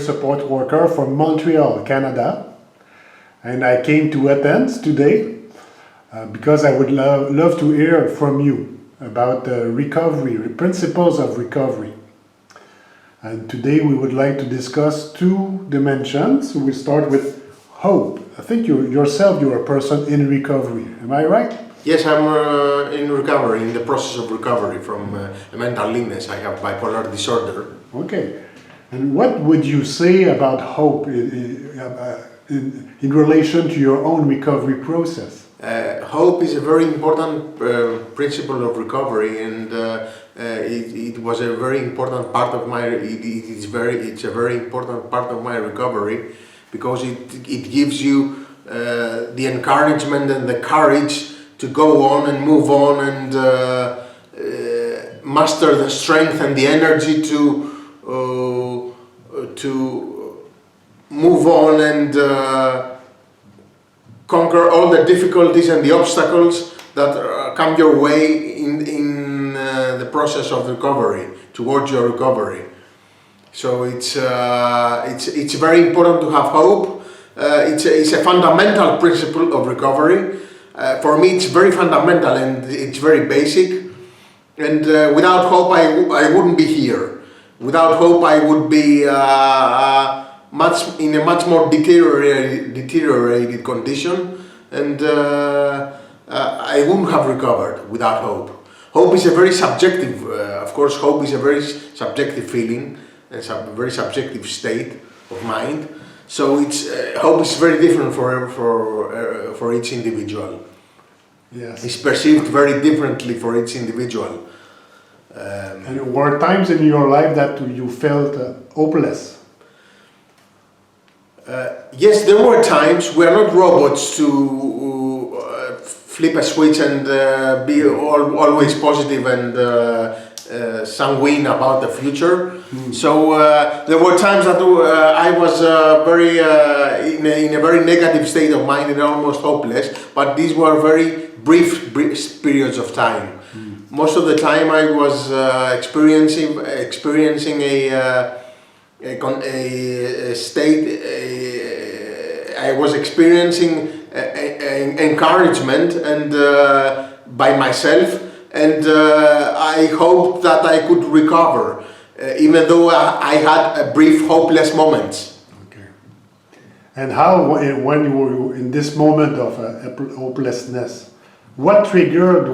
support worker from Montreal, Canada, and I came to Athens today because I would love to hear from you about recovery, the principles of recovery. And today we would like to discuss two dimensions. We start with hope. I think you're a person in recovery. Am I right? Yes, I'm in recovery, in the process of recovery from a mental illness. I have bipolar disorder. Okay. And what would you say about hope in relation to your own recovery process? Hope is a very important principle of recovery, and it was a very important part of my. It's a very important part of my recovery, because it gives you the encouragement and the courage to go on and move on and master the strength and the energy to move on and conquer all the difficulties and the obstacles that come your way in the process of recovery, towards your recovery. So it's very important to have hope. It's a fundamental principle of recovery. For me, it's very fundamental and it's very basic. And without hope, I wouldn't be here. Without hope, I would be in a much more deteriorated condition, and I wouldn't have recovered without hope. Hope is a very subjective, of course, hope is a very subjective feeling and very subjective state of mind. So hope is very different for each individual. Yes. It's perceived very differently for each individual. And were times in your life that you felt hopeless? Yes, there were times. We are not robots to flip a switch and be always positive and sanguine about the future. So there were times that I was in a very negative state of mind and almost hopeless. But these were very brief periods of time. Most of the time I was experiencing a state. I was experiencing encouragement and by myself, and I hoped that I could recover, even though I had a brief hopeless moments. Okay. And how, when you were in this moment of hopelessness, what triggered?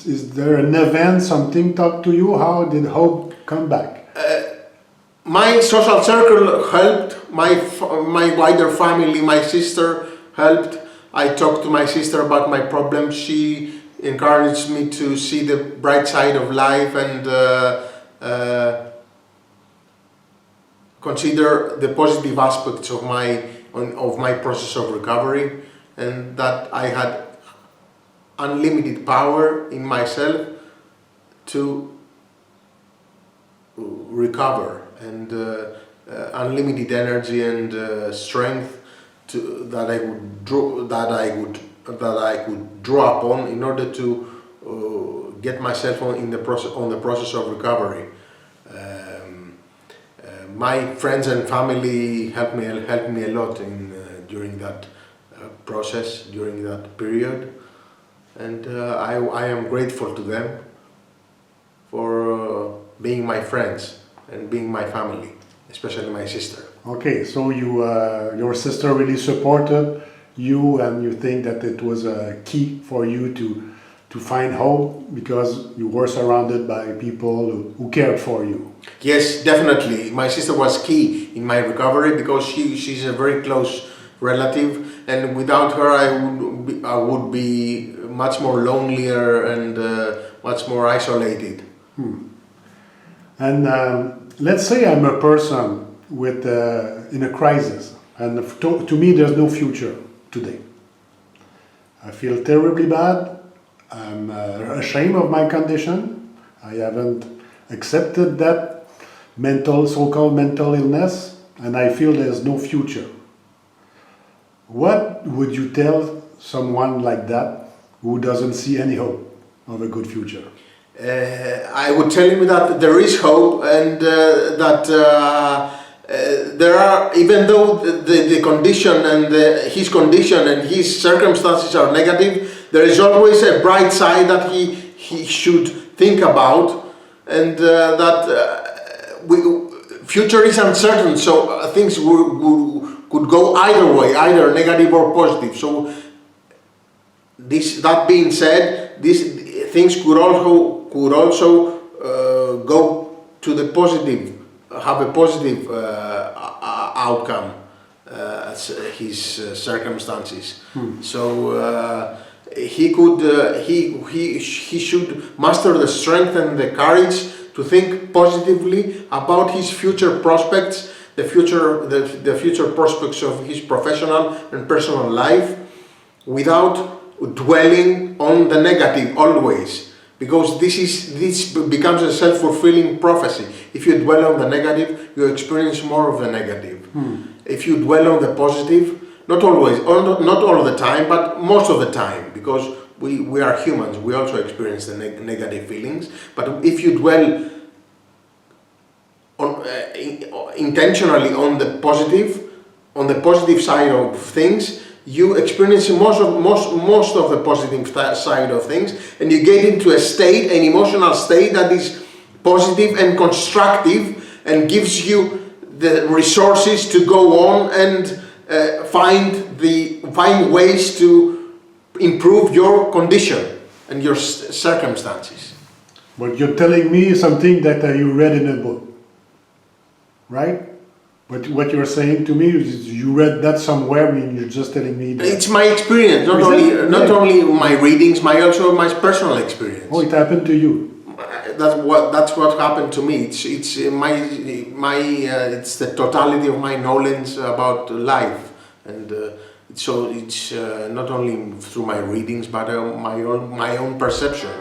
Is there an event? Something talked to you? How did hope come back? My social circle helped, my wider family, my sister helped. I talked to my sister about my problems. She encouraged me to see the bright side of life and consider the positive aspects of my process of recovery, and that I had unlimited power in myself to recover, and unlimited energy and strength that I could draw upon in order to get myself on the process of recovery. My friends and family helped me a lot during that process, during that period, and I am grateful to them for being my friends and being my family, especially my sister. Okay, so your sister really supported you, and you think that it was a key for you to find hope because you were surrounded by people who cared for you. Yes, definitely. My sister was key in my recovery because she's a very close relative, and without her I would be much more lonelier and much more isolated. And let's say I'm a person in a crisis, and to me there's no future today. I feel terribly bad. I'm ashamed of my condition. I haven't accepted that so-called mental illness, and I feel there's no future. What would you tell someone like that who doesn't see any hope of a good future? I would tell him that there is hope, and that there are, even though the condition and his condition and his circumstances are negative, there is always a bright side that he should think about, and future is uncertain, so things could go either way, either negative or positive. So that being said, these things could also go to the positive, have a positive outcome as his circumstances. So he should muster the strength and the courage to think positively about his future prospects, the future prospects of his professional and personal life, without dwelling on the negative always, because this becomes a self-fulfilling prophecy. If you dwell on the negative, you experience more of the negative. If you dwell on the positive, not always, or not all the time, but most of the time, because we are humans, we also experience the negative feelings. But if you dwell on, intentionally on the positive side of things, you experience most of the positive side of things, and you get into an emotional state that is positive and constructive, and gives you the resources to go on and find ways to improve your condition and your circumstances. But you're telling me something that you read in a book, right? But what you're saying to me is you read that somewhere, and you're just telling me that. It's my experience, not only my readings, also my personal experience. Oh, it happened to you. That's what happened to me. It's the totality of my knowledge about life, and so it's not only through my readings, but my own perception.